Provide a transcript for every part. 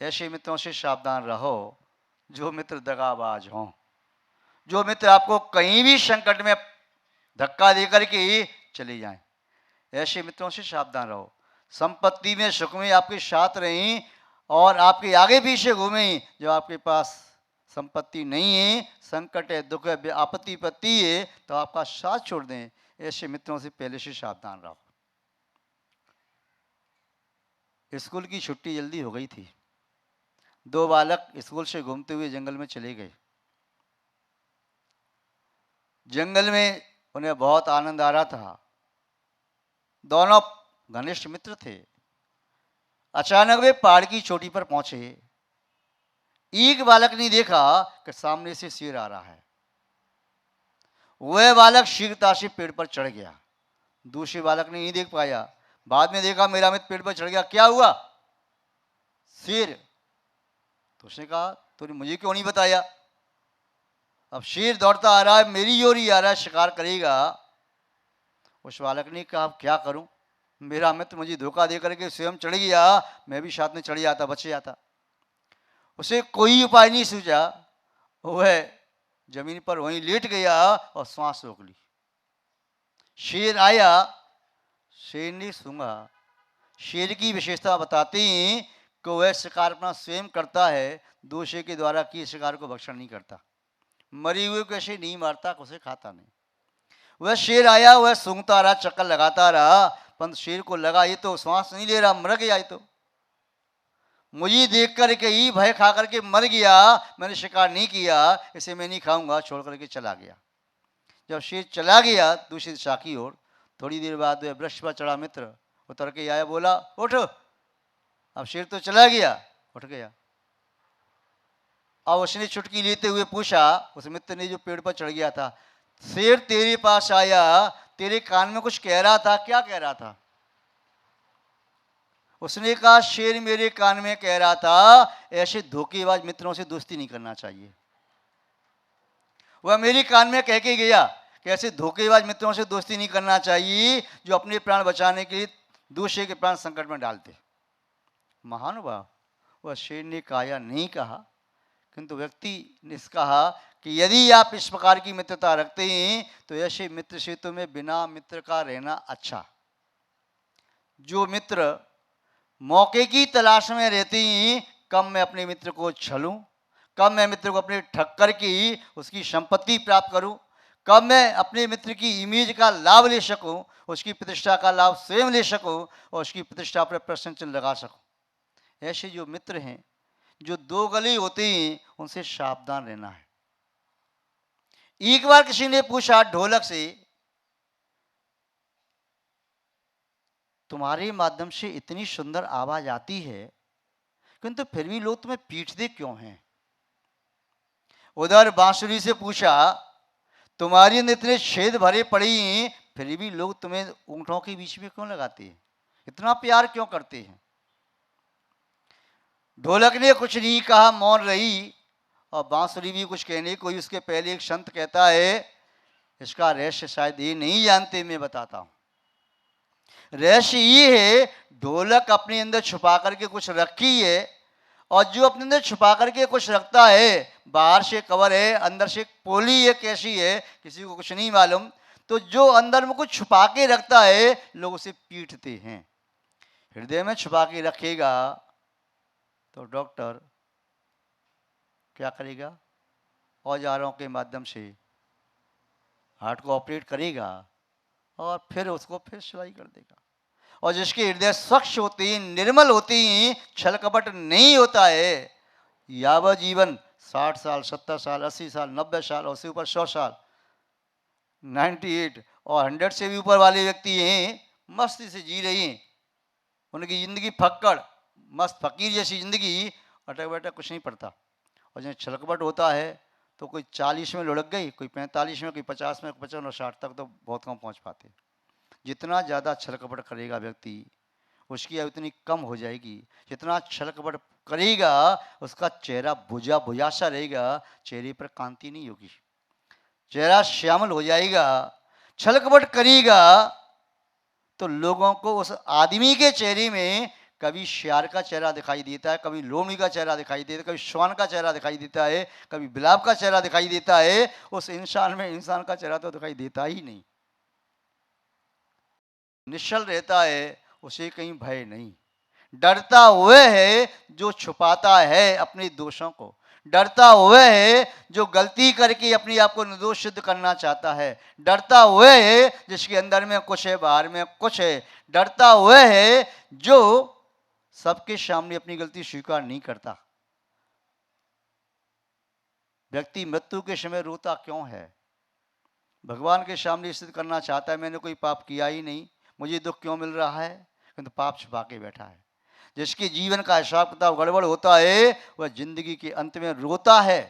ऐसे मित्रों से सावधान रहो जो मित्र दगाबाज हों, जो मित्र आपको कहीं भी संकट में धक्का देकर के चले जाएं। ऐसे मित्रों से सावधान रहो। संपत्ति में सुख में आपके साथ रहें और आपके आगे पीछे घूमें। जो आपके पास संपत्ति नहीं है, संकट है, दुख है, आपत्ति विपत्ति है, तो आपका साथ छोड़ दें। ऐसे मित्रों से पहले से सावधान रहो। स्कूल की छुट्टी जल्दी हो गई थी। दो बालक स्कूल से घूमते हुए जंगल में चले गए। जंगल में उन्हें बहुत आनंद आ रहा था। दोनों घनिष्ठ मित्र थे। अचानक वे पहाड़ की चोटी पर पहुंचे। एक बालक ने देखा कि सामने से शेर आ रहा है। वह बालक शीघ्रता से पेड़ पर चढ़ गया। दूसरे बालक ने नहीं देख पाया। बाद में देखा मेरा मित्र पेड़ पर चढ़ गया, क्या हुआ? शेर। तो उसने कहा तूने मुझे क्यों नहीं बताया? अब शेर दौड़ता आ रहा है, मेरी ओर ही आ रहा है, शिकार करेगा। उस बालक ने कहा अब क्या करूं, मेरा मित्र मुझे धोखा दे करके स्वयं चढ़ गया, मैं भी साथ में चढ़ जाता, बच जाता। उसे कोई उपाय नहीं सूझा। वह जमीन पर वहीं लेट गया और सांस रोक ली। शेर आया। शेर ने सूंघा। शेर की विशेषता बताते हैं कि वह शिकार अपना स्वयं करता है, दूसरे के द्वारा किए शिकार को भक्षण नहीं करता। मरे हुए को ऐसे नहीं मारता, उसे खाता नहीं। वह शेर आया, वह सूंघता रहा, चक्कर लगाता रहा, पर शेर को लगा ये तो सांस नहीं ले रहा, मर गया, ये तो मुझे देख करके ही भय खा करके मर गया, मैंने शिकार नहीं किया, इसे मैं नहीं खाऊंगा, छोड़ करके चला गया। जब शेर चला गया दूसरी दिशा की ओर, थोड़ी देर बाद वह वृक्ष पर चढ़ा मित्र उतर के आया, बोला उठ। अब शेर तो चला गया, उठ गया। अब उसने चुटकी लेते हुए पूछा उस मित्र ने जो पेड़ पर चढ़ गया था, शेर तेरे पास आया, तेरे कान में कुछ कह रहा था, क्या कह रहा था? उसने कहा शेर मेरे कान में कह रहा था ऐसे धोखेबाज मित्रों से दोस्ती नहीं करना चाहिए। वह मेरे कान में कह के गया कि ऐसे धोखेबाज मित्रों से दोस्ती नहीं करना चाहिए जो अपने प्राण बचाने के लिए दूसरे के प्राण संकट में डालते। महानुभाव, वह शेर ने काया नहीं कहा, किंतु व्यक्ति ने कहा कि यदि आप इस प्रकार की मित्रता रखते हैं तो ऐसे मित्र से तुम्हें बिना मित्र का रहना अच्छा। जो मित्र मौके की तलाश में रहते हैं, कब मैं अपने मित्र को छलूं, कब मैं मित्र को अपने ठक्कर की उसकी संपत्ति प्राप्त करूं, कब मैं अपने मित्र की इमेज का लाभ ले सकूं, उसकी प्रतिष्ठा का लाभ स्वयं ले सकूं और उसकी प्रतिष्ठा पर प्रश्न चिन्ह लगा सकूं। ऐसे जो मित्र हैं जो दो गले होते हैं, उनसे सावधान रहना है। एक बार किसी ने पूछा ढोलक से, तुम्हारे माध्यम से इतनी सुंदर आवाज आती है किंतु फिर भी लोग तुम्हें पीटते क्यों हैं? उधर बांसुरी से पूछा तुम्हारी अंदर इतने छेद भरे पड़े हैं फिर भी लोग तुम्हें ऊंटों के बीच में क्यों लगाते हैं, इतना प्यार क्यों करते हैं? ढोलक ने कुछ नहीं कहा, मौन रही, और बांसुरी भी कुछ कहने को ही उसके पहले एक संत कहता है इसका रहस्य शायद ये नहीं जानते, मैं बताता हूं। रहस्य ये है ढोलक अपने अंदर छुपा करके कुछ रखी है, और जो अपने अंदर छुपा करके कुछ रखता है बाहर से कवर है, अंदर से पोली है, कैसी है किसी को कुछ नहीं मालूम। तो जो अंदर में कुछ छुपा के रखता है लोग उसे पीटते हैं। हृदय में छुपा के रखेगा तो डॉक्टर क्या करेगा? औजारों के माध्यम से हार्ट को ऑपरेट करेगा और फिर उसको फिर सिलाई कर देगा। और जिसके हृदय स्वच्छ होते हैं, निर्मल होते हैं, छल कपट नहीं होता है, यावत जीवन 60 साल 70 साल 80 साल 90 साल और उससे ऊपर 100 साल 98 और 100 से भी ऊपर वाले व्यक्ति हैं, मस्ती से जी रही हैं, उनकी जिंदगी फक्कड़ मस्त फकीर जैसी जिंदगी, अटक बैठक कुछ नहीं पड़ता। और जब छलकपट होता है तो कोई 40 में लुढ़क गई, कोई 45 में, कोई 50 में, 55 और 60 तक तो बहुत कम पहुंच पाते। जितना ज़्यादा छलकपट करेगा व्यक्ति उसकी आयु उतनी कम हो जाएगी। जितना छलकपट करेगा उसका चेहरा बुझा बुझा सा रहेगा, चेहरे पर कांति नहीं होगी, चेहरा श्यामल हो जाएगा। छलकपट करेगा तो लोगों को उस आदमी के चेहरे में कभी शेर का चेहरा दिखाई देता है, कभी लोमड़ी का चेहरा दिखाई देता है, कभी श्वान का चेहरा दिखाई देता है, कभी बिलाव का चेहरा दिखाई देता है। उस इंसान में इंसान का चेहरा तो दिखाई देता ही नहीं। निश्चल रहता है, उसे कहीं भय नहीं। डरता हुए है जो छुपाता है अपने दोषों को, डरता हुए है जो गलती करके अपने आप को निर्दोष सिद्ध करना चाहता है, डरता हुए है जिसके अंदर में कुछ है बाहर में कुछ है, डरता हुए है जो सबके सामने अपनी गलती स्वीकार नहीं करता। व्यक्ति मृत्यु के समय रोता क्यों है? भगवान के सामने सिद्ध करना चाहता है मैंने कोई पाप किया ही नहीं, मुझे दुख क्यों मिल रहा है, किंतु पाप छुपा के बैठा है। जिसके जीवन का हिसाब किताब गड़बड़ होता है वह जिंदगी के अंत में रोता है।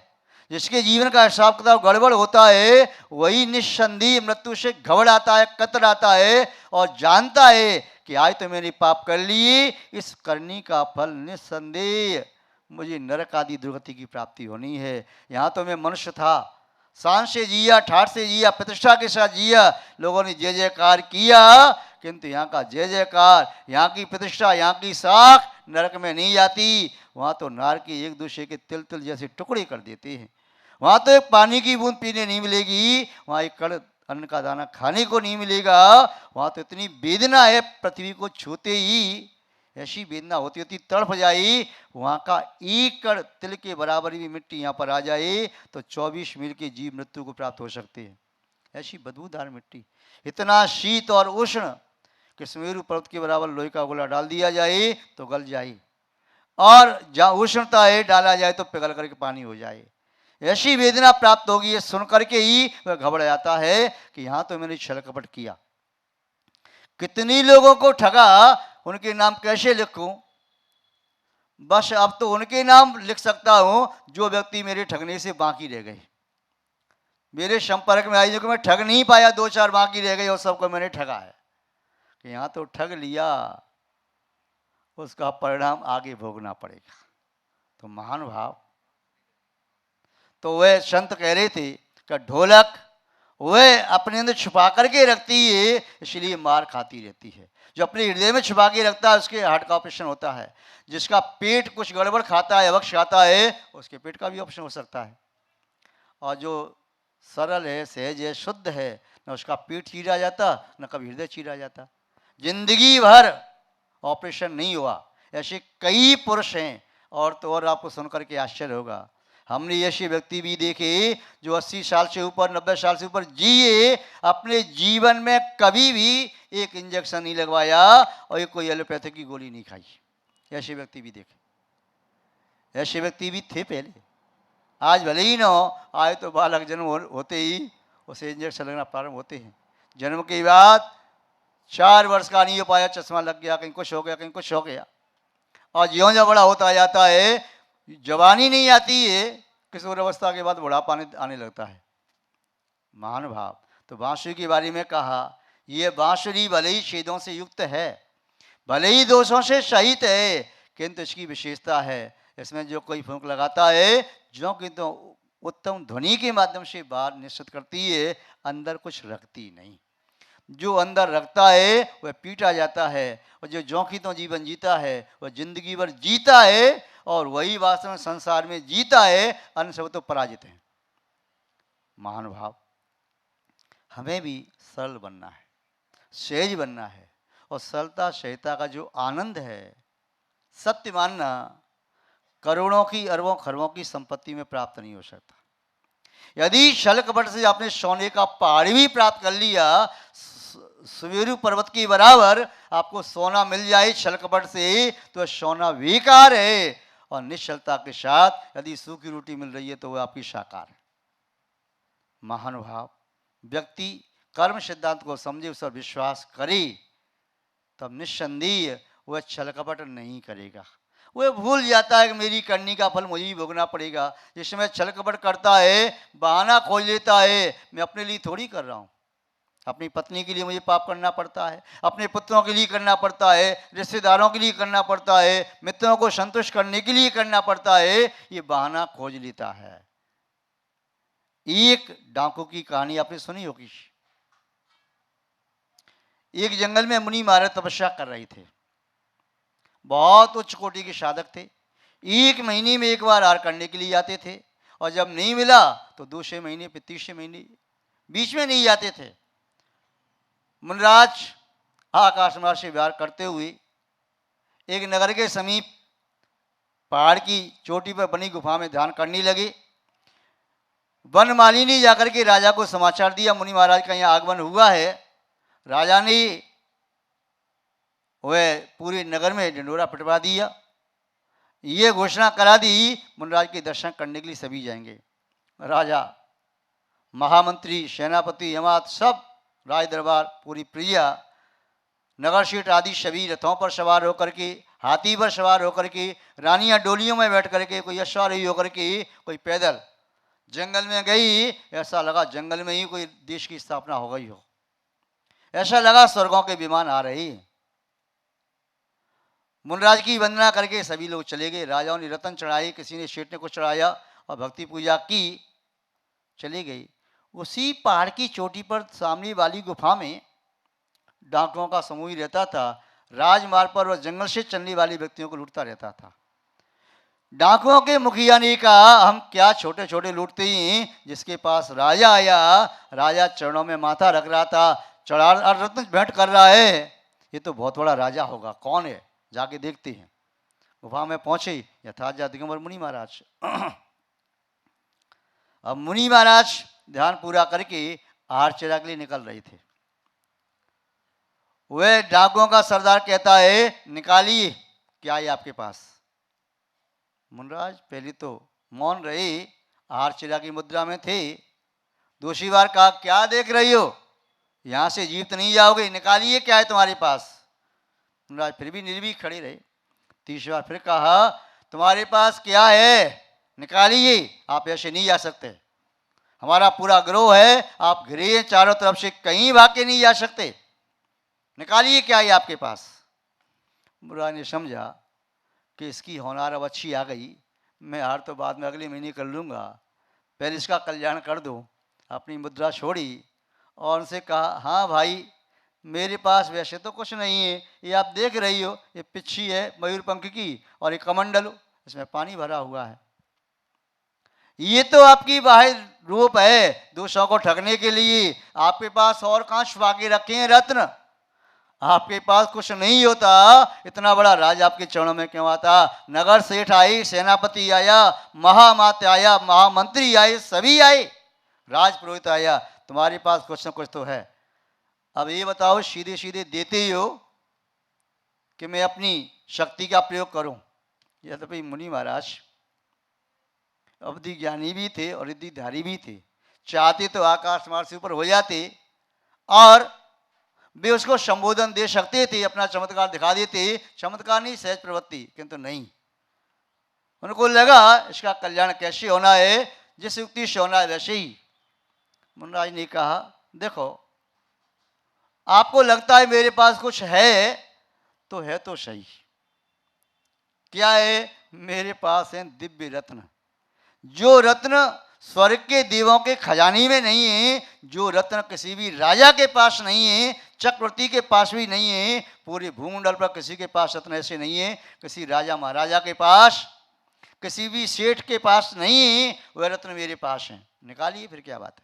जिसके जीवन का हिसाब किताब गड़बड़ होता है वही निस्संदेह मृत्यु से घबराता है, कतराता है और जानता है कि आज तो मैंने पाप कर लिए, इस करनी का फल निस्संदेह मुझे नरक आदि दुर्गति की प्राप्ति होनी है। यहाँ तो मैं मनुष्य था, शान से जिया, ठाठ से जिया, प्रतिष्ठा के साथ जिया, लोगों ने जय जयकार किया, किंतु यहाँ का जय जयकार, यहाँ की प्रतिष्ठा, यहाँ की साख नरक में नहीं जाती। वहाँ तो नार के एक दूसरे के तिल तिल जैसे टुकड़े कर देते हैं। वहाँ तो एक पानी की बूंद पीने नहीं मिलेगी, वहाँ एक कण अन्न का दाना खाने को नहीं मिलेगा। वहाँ तो इतनी वेदना है, पृथ्वी को छूते ही ऐसी वेदना होती होती तड़फ जाए। वहाँ का एक कण तिल के बराबर भी मिट्टी यहाँ पर आ जाए तो 24 मील के जीव मृत्यु को प्राप्त हो सकते हैं। ऐसी बदबूदार मिट्टी, इतना शीत और उष्ण कि सुमेरु पर्वत के बराबर लोहे का गोला डाल दिया जाए तो गल जाए, और जहाँ उष्णता है डाला जाए तो पिघल करके पानी हो जाए। ऐसी वेदना प्राप्त होगी, ये सुन करके ही वह घबरा जाता है कि यहाँ तो मैंने छल कपट किया, कितनी लोगों को ठगा, उनके नाम कैसे लिखूं? बस अब तो उनके नाम लिख सकता हूं जो व्यक्ति मेरे ठगने से बाकी रह गए, मेरे संपर्क में आई, जो कि मैं ठग नहीं पाया, दो चार बाकी रह गए और सबको मैंने ठगा है। कि यहाँ तो ठग लिया, उसका परिणाम आगे भोगना पड़ेगा। तो महान भाव, तो वह संत कह रहे थे कि ढोलक वह अपने अंदर छुपा करके रखती है, इसलिए मार खाती रहती है। जो अपने हृदय में छुपा के रखता है उसके हार्ट का ऑपरेशन होता है। जिसका पेट कुछ गड़बड़ खाता है, अवक्ष खाता है, उसके पेट का भी ऑपरेशन हो सकता है। और जो सरल है, सहज है, शुद्ध है, न उसका पेट चीरा जाता न कभी हृदय चीरा जाता, जिंदगी भर ऑपरेशन नहीं हुआ। ऐसे कई पुरुष हैं, और तो और आपको सुनकर के आश्चर्य होगा। हमने ऐसे व्यक्ति भी देखे जो 80 साल से ऊपर, 90 साल से ऊपर जिए, अपने जीवन में कभी भी एक इंजेक्शन नहीं लगवाया और एक कोई एलोपैथी की गोली नहीं खाई। ऐसे व्यक्ति भी देखे, ऐसे व्यक्ति भी थे पहले। आज भले ही ना हो, आए तो बालक जन्म होते ही उसे इंजेक्शन लगना प्रारंभ होते हैं। जन्म के बाद 4 वर्ष का नहीं हो पाया, चश्मा लग गया, कहीं कुछ हो गया, कहीं कुछ हो गया, और ज्यों ज्यों बड़ा होता जाता है, जवानी नहीं आती है, किशोर अवस्था के बाद बुढ़ापा आने लगता है। महान भाव, तो बांसुरी के बारे में कहा, ये बांसुरी भले ही छेदों से युक्त है, भले ही दोषों से सहित है, किंतु इसकी विशेषता है, इसमें जो कोई फूंक लगाता है जो कि तो उत्तम ध्वनि के माध्यम से बाहर निश्चित करती है, अंदर कुछ रखती नहीं। जो अंदर रखता है वह पीटा जाता है, और जो जोखी तो जीवन जीता है वह जिंदगी भर जीता है, और वही वास्तव में संसार में जीता है, अन्य सब तो पराजित है। महान भाव, हमें भी सरल बनना है, सहज बनना है, और सरलता सहजता का जो आनंद है, सत्य मानना करोड़ों की अरबों खरबों की संपत्ति में प्राप्त नहीं हो सकता। यदि छल कपट से आपने सोने का पहाड़ भी प्राप्त कर लिया, सुमेरु पर्वत के बराबर आपको सोना मिल जाए छल कपट से, तो सोना बेकार है, और निश्चलता के साथ यदि सूखी रोटी मिल रही है तो वह आपकी साकार है। महानुभाव, व्यक्ति कर्म सिद्धांत को समझे, उस पर विश्वास करे, तब निस्संदेह वह छल कपट नहीं करेगा। वह भूल जाता है कि मेरी करनी का फल मुझे ही भोगना पड़ेगा। जिस समय छल कपट करता है, बहाना खोज लेता है, मैं अपने लिए थोड़ी कर रहा हूँ, अपनी पत्नी के लिए मुझे पाप करना पड़ता है, अपने पुत्रों के लिए करना पड़ता है, रिश्तेदारों के लिए करना पड़ता है, मित्रों को संतुष्ट करने के लिए करना पड़ता है, ये बहाना खोज लेता है। एक डाकू की कहानी आपने सुनी होगी। एक जंगल में मुनि महाराज तपस्या कर रहे थे, बहुत उच्च कोटि के साधक थे। एक महीने में एक बार हार करने के लिए आते थे, और जब नहीं मिला तो दूसरे महीने फिर तीसरे महीने, बीच में नहीं जाते थे। मुनिराज आकाश मार्ग से विहार करते हुए एक नगर के समीप पहाड़ की चोटी पर बनी गुफा में ध्यान करने लगे। वनमाली ने जाकर के राजा को समाचार दिया, मुनि महाराज का यहाँ आगमन हुआ है। राजा ने वह पूरे नगर में ढिंढोरा पिटवा दिया, ये घोषणा करा दी मुनिराज के दर्शन करने के लिए सभी जाएंगे। राजा, महामंत्री, सेनापति, यमात, सब राज दरबार, पूरी प्रजा, नगर सीट आदि सभी रथों पर सवार होकर के, हाथी पर सवार होकर के, रानियां डोलियों में बैठ करके, कोई अश्वारोही होकर के, कोई पैदल जंगल में गई। ऐसा लगा जंगल में ही कोई देश की स्थापना हो गई हो, ऐसा लगा स्वर्गों के विमान आ रही। मुनिराज की वंदना करके सभी लोग चले गए। राजाओं ने रतन चढ़ाए, किसी ने शेठ ने कुछ चढ़ाया और भक्ति पूजा की, चली गई। उसी पहाड़ की चोटी पर सामने वाली गुफा में डाकुओं का समूह ही रहता था। राजमार्ग पर वह जंगल से चलने वाले व्यक्तियों को लूटता रहता था। डाकुओं के मुखिया ने कहा, हम क्या छोटे छोटे लूटते ही, जिसके पास राजा आया, राजा चरणों में माथा रख रहा था, चढ़ा रत्न भेंट कर रहा है, ये तो बहुत बड़ा राजा होगा, कौन है, जाके देखते हैं। गुफा में पहुंचे यथार्थ दिगंबर मुनि महाराज। अब मुनि महाराज ध्यान पूरा करके आहार चरा के लिए निकल रहे थे। वह डाकुओं का सरदार कहता है, निकालिए, क्या है आपके पास। मुनिराज पहले तो मौन रहे, आहार चिरा की मुद्रा में थे। दूसरी बार कहा, क्या देख रही हो, यहां से जीवित नहीं जाओगे, निकालिए क्या है तुम्हारे पास। मुनिराज फिर भी निर्भीक खड़े रहे। तीसरी बार फिर कहा, तुम्हारे पास क्या है, निकालिए, आप ऐसे नहीं जा सकते, हमारा पूरा गिरोह है, आप घिरे चारों तरफ से, कहीं भाग के नहीं जा सकते, निकालिए क्या है आपके पास। मुनिराज ने समझा कि इसकी होनार अब अच्छी आ गई, मैं हार तो बाद में अगले महीने कर लूँगा, पहले इसका कल्याण कर दो। अपनी मुद्रा छोड़ी और उनसे कहा, हाँ भाई, मेरे पास वैसे तो कुछ नहीं है, ये आप देख रही हो, ये पिच्छी है मयूर पंख की, और ये कमंडल, इसमें पानी भरा हुआ है, ये तो आपकी बाहर रूप है दूसरों को ठगने के लिए। आपके पास और कहाँ छुपा के रखे हैं रत्न, आपके पास कुछ नहीं होता, इतना बड़ा राज आपके चरणों में क्यों आता। नगर सेठ आई, सेनापति आया, महामात्य आया, महामंत्री आए, सभी आए, राजपुरोहित आया, तुम्हारे पास कुछ न कुछ तो है। अब ये बताओ, सीधे सीधे देते ही हो कि मैं अपनी शक्ति का प्रयोग करूं। यह तो भाई मुनि महाराज अवधि ज्ञानी भी थे और रिद्धिधारी भी थे, चाहते तो आकाश मार्ग से ऊपर हो जाते और वे उसको संबोधन दे सकते थे, अपना चमत्कार दिखा देते, चमत्कार नहीं सहज प्रवृत्ति, किंतु नहीं, उनको लगा इसका कल्याण कैसे होना है, जिस युक्ति से होना है वैसे ही। मुनिराज ने कहा, देखो आपको लगता है मेरे पास कुछ है तो सही, क्या है, मेरे पास है दिव्य रत्न, जो रत्न स्वर्ग के देवों के खजाने में नहीं है, जो रत्न किसी भी राजा के पास नहीं है, चक्रवर्ती के पास भी नहीं है, पूरे भूमंडल पर किसी के पास रत्न ऐसे नहीं है, किसी राजा महाराजा के पास, किसी भी सेठ के पास नहीं है, वह रत्न मेरे पास है, निकालिए फिर क्या बात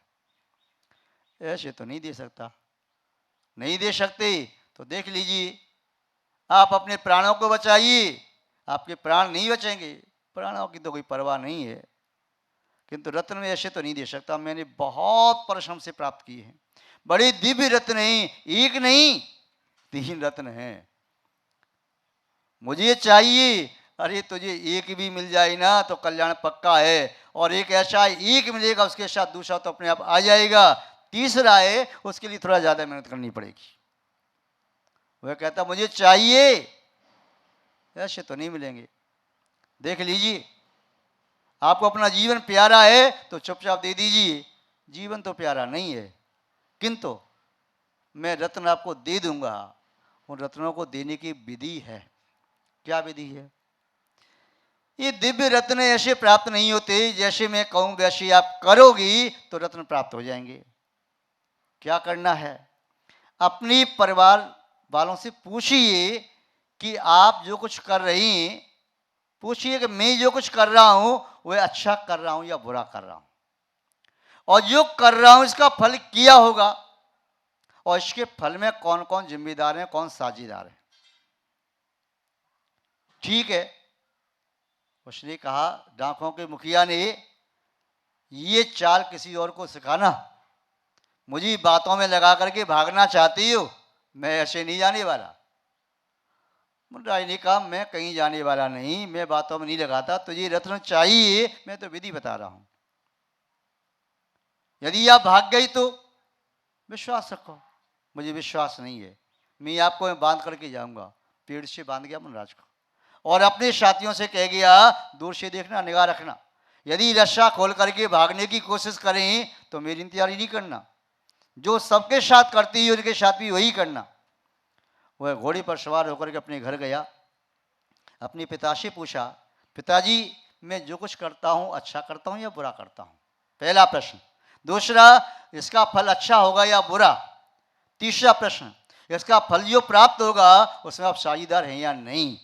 है। ऐसे तो नहीं दे सकता, नहीं दे सकते तो देख लीजिए, आप अपने प्राणों को बचाइए, आपके प्राण नहीं बचेंगे, प्राणों की तो कोई परवाह नहीं है, किंतु रत्न में ऐसे तो नहीं दे सकता, मैंने बहुत परिश्रम से प्राप्त किए हैं, बड़े दिव्य रत्न हैं, एक नहीं 3 रत्न हैं, मुझे चाहिए। अरे तुझे एक भी मिल जाए ना तो कल्याण पक्का है, और एक ऐसा एक मिलेगा उसके साथ दूसरा तो अपने आप आ जाएगा, तीसरा है उसके लिए थोड़ा ज्यादा मेहनत करनी पड़ेगी। वह कहता मुझे चाहिए, ऐसे तो नहीं मिलेंगे, देख लीजिए, आपको अपना जीवन प्यारा है तो चुपचाप दे दीजिए, जीवन तो प्यारा नहीं है, किंतु मैं रत्न आपको दे दूंगा। उन रत्नों को देने की विधि है। क्या विधि है? ये दिव्य रत्न ऐसे प्राप्त नहीं होते, जैसे मैं कहूं वैसे आप करोगी तो रत्न प्राप्त हो जाएंगे। क्या करना है? अपनी परिवार वालों से पूछिए कि आप जो कुछ कर रही हैं, पूछिए कि मैं जो कुछ कर रहा हूं वह अच्छा कर रहा हूं या बुरा कर रहा हूं, और जो कर रहा हूं इसका फल किया होगा, और इसके फल में कौन कौन जिम्मेदार है, कौन साझीदार है। ठीक है, उसने कहा, डाकों के मुखिया ने, ये चाल किसी और को सिखाना, मुझे बातों में लगा करके भागना चाहती हो, मैं ऐसे नहीं जाने वाला। मुंडाई ने कहा, मैं कहीं जाने वाला नहीं, मैं बातों में नहीं लगाता, तुझे रत्न चाहिए, मैं तो विधि बता रहा हूं। यदि आप भाग गई तो विश्वास रखो, मुझे विश्वास नहीं है, मैं आपको बांध करके जाऊंगा। पेड़ से बांध गया मुनराज को और अपने साथियों से कह गया, दूर से देखना, निगाह रखना, यदि रस्सा खोल करके भागने की कोशिश करें तो मेरी इंतजारी नहीं करना, जो सबके साथ करती है उनके साथ भी वही करना। वह घोड़े पर सवार होकर के अपने घर गया, अपने पिता से पूछा, पिताजी मैं जो कुछ करता हूं अच्छा करता हूं या बुरा करता हूं? पहला प्रश्न। दूसरा, इसका फल अच्छा होगा या बुरा? तीसरा प्रश्न, इसका फल जो प्राप्त होगा उसमें आप साझीदार हैं या नहीं?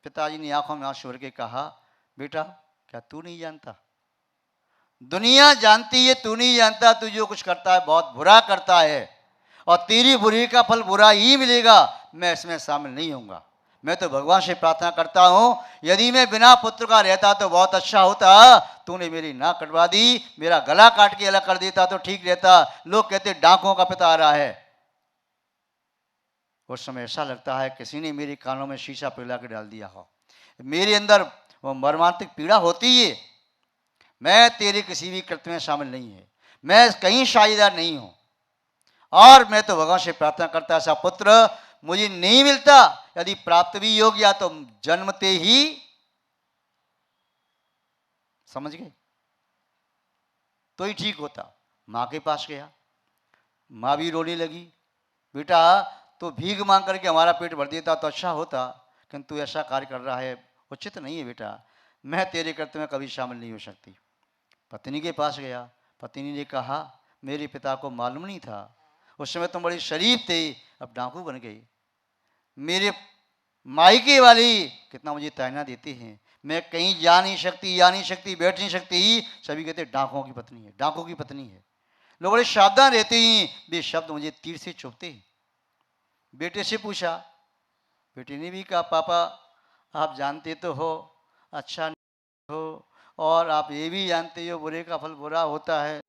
पिताजी ने आंखों में आंसू भर के कहा, बेटा क्या तू नहीं जानता? दुनिया जानती है, तू नहीं जानता, तू जो कुछ करता है बहुत बुरा करता है, और तेरी बुरी का फल बुरा ही मिलेगा, मैं इसमें शामिल नहीं होऊंगा। मैं तो भगवान से प्रार्थना करता हूं, यदि मैं बिना पुत्र का रहता तो बहुत अच्छा होता, तूने मेरी नाक कटवा दी, मेरा गला काट के अलग कर देता तो ठीक रहता। लोग कहते डाकों का पिता आ रहा है। उस समय ऐसा लगता है किसी ने मेरे कानों में शीशा पिघला के डाल दिया हो, मेरे अंदर वो मर्मांतिक पीड़ा होती है। मैं तेरे किसी भी कृत्य में शामिल नहीं है, मैं कहीं साझेदार नहीं हूं, और मैं तो भगवान से प्रार्थना करता ऐसा पुत्र मुझे नहीं मिलता, यदि प्राप्त भी योग्य तो जन्मते ही। समझ गए? तो ही ठीक होता। मां के पास गया, मां भी रोने लगी, बेटा तो भीख मांग करके हमारा पेट भर देता तो अच्छा होता, किंतु ऐसा कार्य कर रहा है उचित नहीं है बेटा, मैं तेरे कृत्य में कभी शामिल नहीं हो सकती। पत्नी के पास गया, पत्नी ने कहा, मेरे पिता को मालूम नहीं था, उस समय तुम बड़े शरीफ थे, अब डाकू बन गए। मेरे मायके वाली कितना मुझे तायना देते हैं, मैं कहीं जा नहीं सकती, आ नहीं सकती, बैठ नहीं सकती, सभी कहते डाकुओं की पत्नी है, डाकुओं की पत्नी है। लोग बड़े सावधान रहते हैं, वे शब्द मुझे तीर से चुभते हैं। बेटे से पूछा, बेटे ने भी कहा, पापा आप जानते तो हो अच्छा नहीं हो, और आप ये भी जानते हो बुरे का फल बुरा होता है।